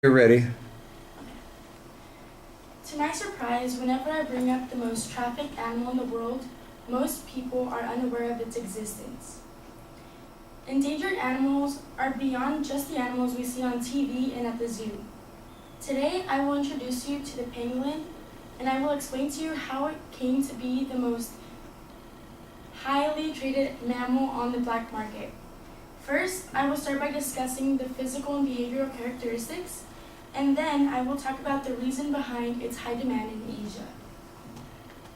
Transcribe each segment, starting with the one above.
You're ready. To my surprise, whenever I bring up the most trafficked animal in the world, most people are unaware of its existence. Endangered animals are beyond just the animals we see on TV and at the zoo. Today, I will introduce you to the pangolin, and I will explain to you how it came to be the most highly traded mammal on the black market. First, I will start by discussing the physical and behavioral characteristics, and then I will talk about the reason behind its high demand in Asia.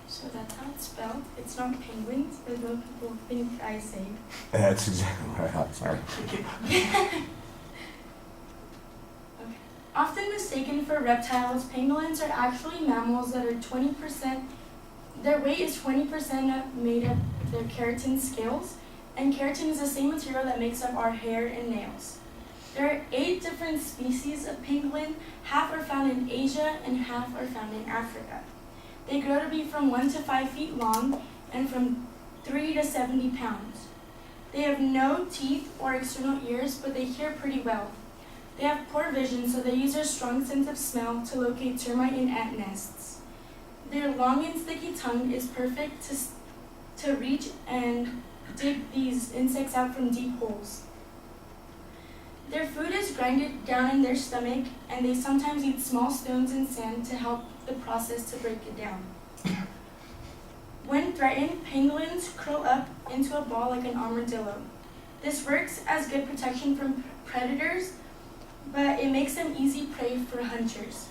So that's how it's spelled. It's not penguins, as most people think I say. That's exactly right. I'm sorry. Okay. Often mistaken for reptiles, pangolins are actually mammals that are 20%, their weight is 20% made of their keratin scales, and keratin is the same material that makes up our hair and nails. There are 8 different species of pangolin. Half are found in Asia and half are found in Africa. They grow to be from 1 to 5 feet long and from 3 to 70 pounds. They have no teeth or external ears, but they hear pretty well. They have poor vision, so they use their strong sense of smell to locate termite and ant nests. Their long and sticky tongue is perfect to reach and dig these insects out from deep holes. Their food is grinded down in their stomach, and they sometimes eat small stones and sand to help the process to break it down. When threatened, pangolins curl up into a ball like an armadillo. This works as good protection from predators, but it makes them easy prey for hunters.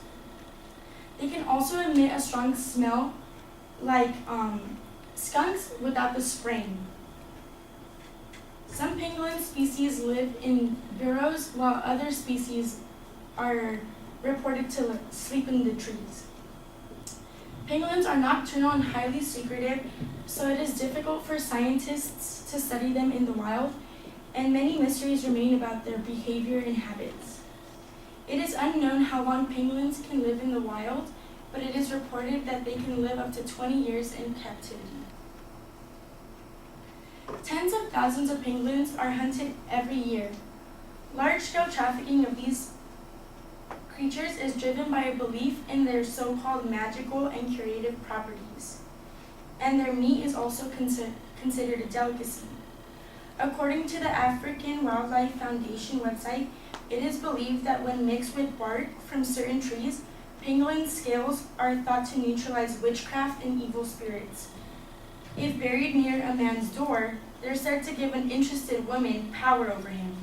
They can also emit a strong smell like skunks without the spraying. Some pangolin species live in burrows, while other species are reported to sleep in the trees. Pangolins are nocturnal and highly secretive, so it is difficult for scientists to study them in the wild, and many mysteries remain about their behavior and habits. It is unknown how long pangolins can live in the wild, but it is reported that they can live up to 20 years in captivity. Tens of thousands of pangolins are hunted every year. Large-scale trafficking of these creatures is driven by a belief in their so-called magical and curative properties, and their meat is also considered a delicacy. According to the African Wildlife Foundation website, it is believed that when mixed with bark from certain trees, pangolin scales are thought to neutralize witchcraft and evil spirits. If buried near a man's door, they're said to give an interested woman power over him.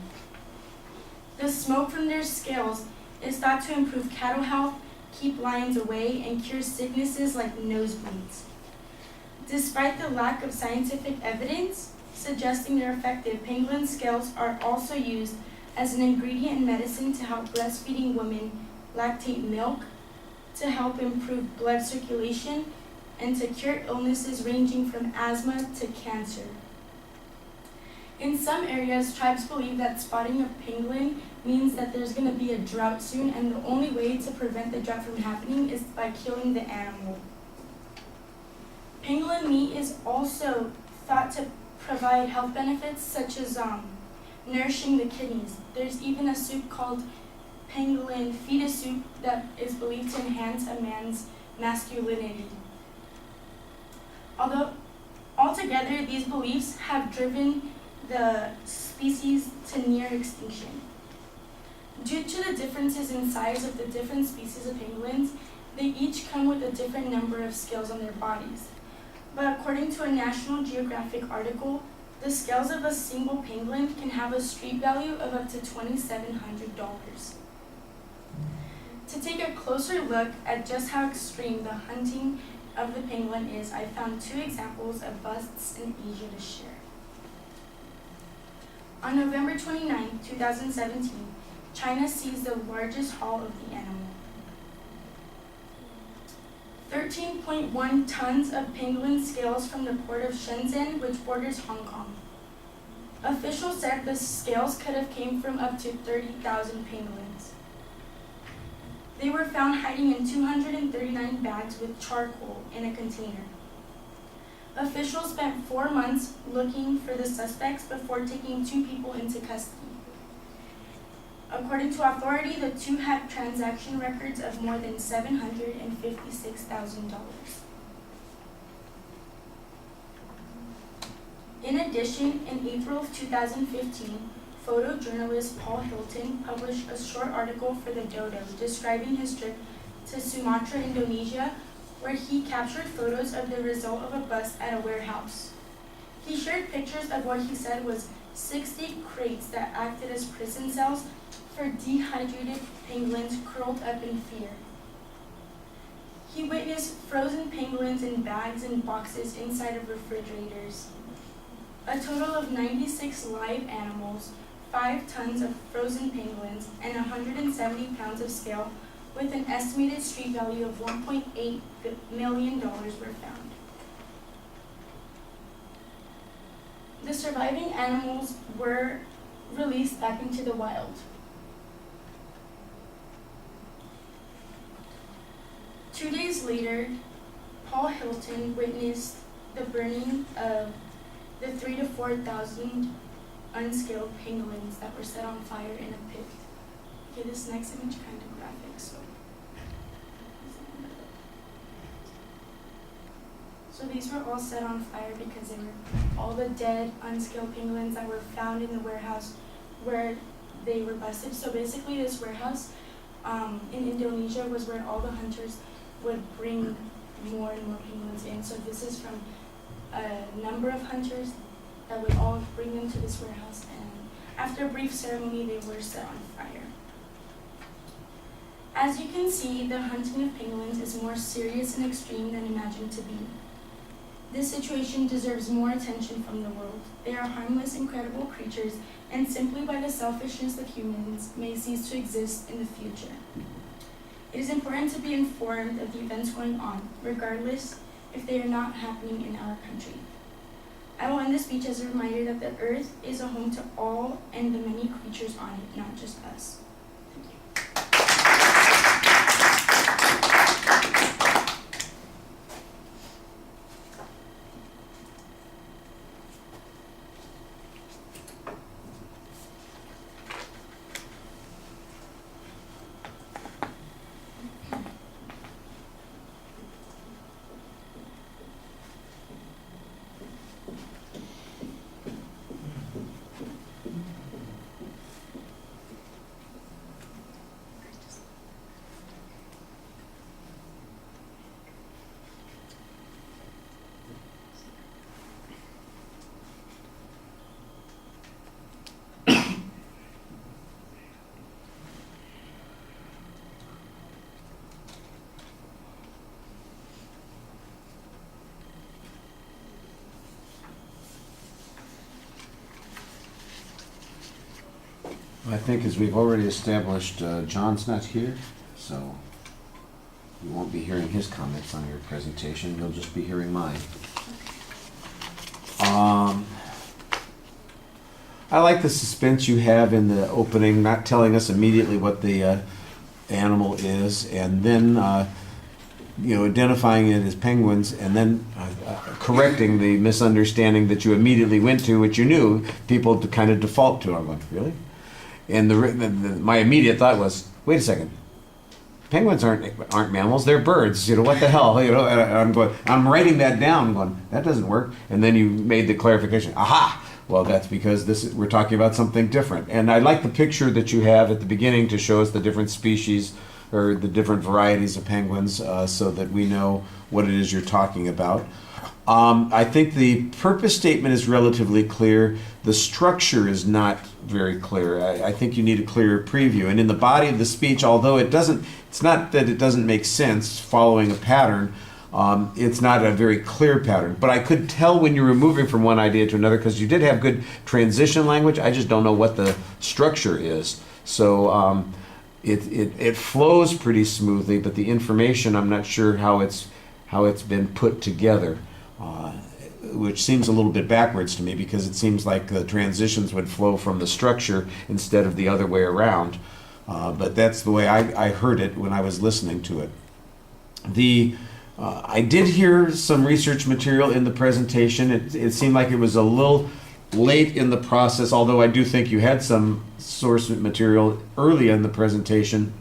The smoke from their scales is thought to improve cattle health, keep lions away, and cure sicknesses like nosebleeds. Despite the lack of scientific evidence suggesting they're effective, pangolin scales are also used as an ingredient in medicine to help breastfeeding women lactate milk, to help improve blood circulation, and to cure illnesses ranging from asthma to cancer. In some areas, tribes believe that spotting a pangolin means that there's going to be a drought soon, and the only way to prevent the drought from happening is by killing the animal. Pangolin meat is also thought to provide health benefits such as nourishing the kidneys. There's even a soup called pangolin fetus soup that is believed to enhance a man's masculinity. Although altogether, these beliefs have driven the species to near extinction. Due to the differences in size of the different species of pangolins, they each come with a different number of scales on their bodies. But according to a National Geographic article, the scales of a single pangolin can have a street value of up to $2,700. To take a closer look at just how extreme the hunting of the pangolin is, I found 2 examples of busts in Asia to share. On November 29, 2017, China seized the largest haul of the animal. 13.1 tons of pangolin scales from the port of Shenzhen, which borders Hong Kong. Officials said the scales could have came from up to 30,000 pangolins. They were found hiding in 239 bags with charcoal in a container. Officials spent 4 months looking for the suspects before taking 2 people into custody. According to authority, the two had transaction records of more than $756,000. In addition, in April of 2015, photojournalist Paul Hilton published a short article for the Dodo describing his trip to Sumatra, Indonesia, where he captured photos of the result of a bust at a warehouse. He shared pictures of what he said was 60 crates that acted as prison cells for dehydrated penguins curled up in fear. He witnessed frozen penguins in bags and boxes inside of refrigerators. A total of 96 live animals, 5 tons of frozen penguins, and 170 pounds of scale with an estimated street value of $1.8 million were found. The surviving animals were released back into the wild. 2 days later, Paul Hilton witnessed the burning of the 3,000 to 4,000 unscaled penguins that were set on fire in a pit. Okay, this next image kind of graphic, so these were all set on fire because they were all the dead, unscaled penguins that were found in the warehouse where they were busted. So basically this warehouse in Indonesia was where all the hunters would bring more and more penguins in. So this is from a number of hunters that would all bring them to this warehouse, and after a brief ceremony, they were set on fire. As you can see, the hunting of penguins is more serious and extreme than imagined to be. This situation deserves more attention from the world. They are harmless, incredible creatures, and simply by the selfishness of humans may cease to exist in the future. It is important to be informed of the events going on, regardless if they are not happening in our country. I will end this speech as a reminder that the earth is a home to all and the many creatures on it, not just us. Thank you. I think as we've already established, John's not here, so you won't be hearing his comments on your presentation. You'll just be hearing mine. I like the suspense you have in the opening, not telling us immediately what the animal is, and then identifying it as penguins, and then correcting the misunderstanding that you immediately went to, which you knew people to kind of default to. I'm like, really? And my immediate thought was, wait a second, penguins aren't mammals, they're birds. What the hell? And I'm writing that down. I'm going, that doesn't work. And then you made the clarification. Aha! Well, that's because we're talking about something different. And I like the picture that you have at the beginning to show us the different species or the different varieties of penguins, so that we know what it is you're talking about. I think the purpose statement is relatively clear. The structure is not very clear. I think you need a clearer preview. And in the body of the speech, although it's not that it doesn't make sense following a pattern, it's not a very clear pattern. But I could tell when you were moving from one idea to another, because you did have good transition language. I just don't know what the structure is. So it flows pretty smoothly, but the information, I'm not sure how it's been put together. Which seems a little bit backwards to me, because it seems like the transitions would flow from the structure instead of the other way around. But that's the way I heard it when I was listening to it. I did hear some research material in the presentation. It seemed like it was a little late in the process, although I do think you had some source material early in the presentation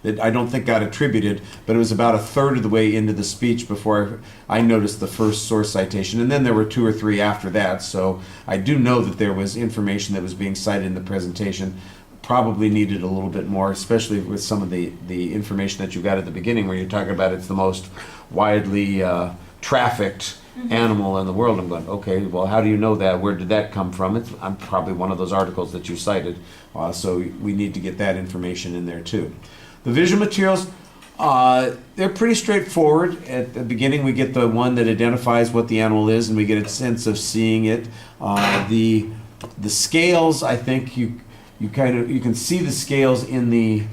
that I don't think got attributed, but it was about a third of the way into the speech before I noticed the first source citation, and then there were 2 or 3 after that, so I do know that there was information that was being cited in the presentation. Probably needed a little bit more, especially with some of the information that you got at the beginning where you're talking about it's the most widely trafficked animal in the world. I'm going, okay, well, how do you know that? Where did that come from? I'm probably one of those articles that you cited, so we need to get that information in there too. The visual materials, they're pretty straightforward. At the beginning, we get the one that identifies what the animal is, and we get a sense of seeing it. The scales, I think you can see the scales in the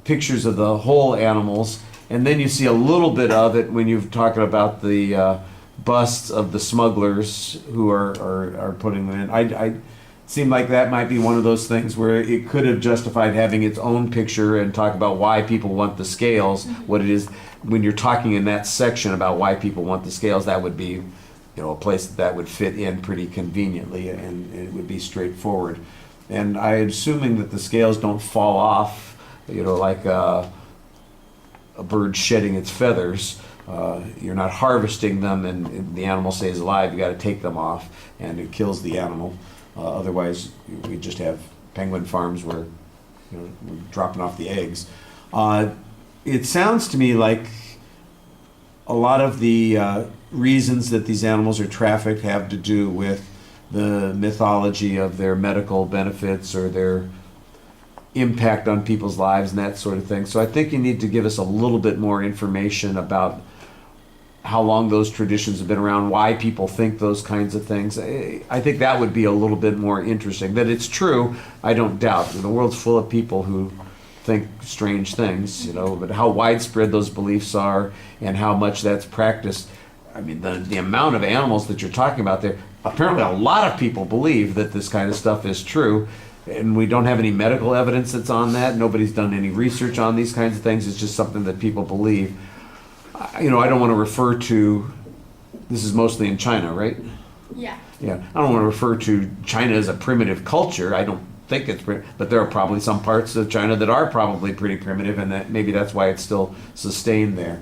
pictures of the whole animals, and then you see a little bit of it when you're talking about the busts of the smugglers who are putting them in. I seemed like that might be one of those things where it could have justified having its own picture and talk about why people want the scales. What it is when you're talking in that section about why people want the scales, that would be, a place that would fit in pretty conveniently, and it would be straightforward. And I'm assuming that the scales don't fall off, like a bird shedding its feathers. You're not harvesting them and the animal stays alive. You got to take them off, and it kills the animal. Otherwise, we just have penguin farms where we're dropping off the eggs. It sounds to me like a lot of the reasons that these animals are trafficked have to do with the mythology of their medical benefits or their impact on people's lives and that sort of thing. So I think you need to give us a little bit more information about how long those traditions have been around, why people think those kinds of things. I think that would be a little bit more interesting. That it's true, I don't doubt. The world's full of people who think strange things, but how widespread those beliefs are and how much that's practiced. I mean, the amount of animals that you're talking about there, apparently a lot of people believe that this kind of stuff is true, and we don't have any medical evidence that's on that. Nobody's done any research on these kinds of things. It's just something that people believe. I don't want to refer to, this is mostly in China, right? Yeah. Yeah, I don't want to refer to China as a primitive culture. I don't think it's, but there are probably some parts of China that are probably pretty primitive, and that maybe that's why it's still sustained there.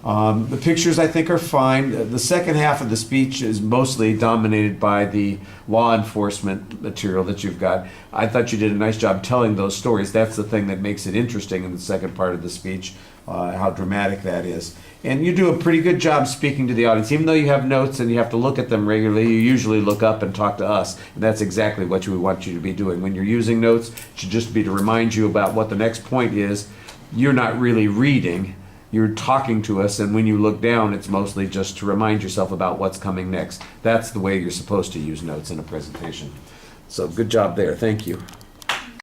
The pictures I think are fine. The second half of the speech is mostly dominated by the law enforcement material that you've got. I thought you did a nice job telling those stories. That's the thing that makes it interesting in the second part of the speech, how dramatic that is. And you do a pretty good job speaking to the audience. Even though you have notes and you have to look at them regularly, you usually look up and talk to us. And that's exactly what we want you to be doing. When you're using notes, it should just be to remind you about what the next point is. You're not really reading. You're talking to us, and when you look down, it's mostly just to remind yourself about what's coming next. That's the way you're supposed to use notes in a presentation. So good job there. Thank you.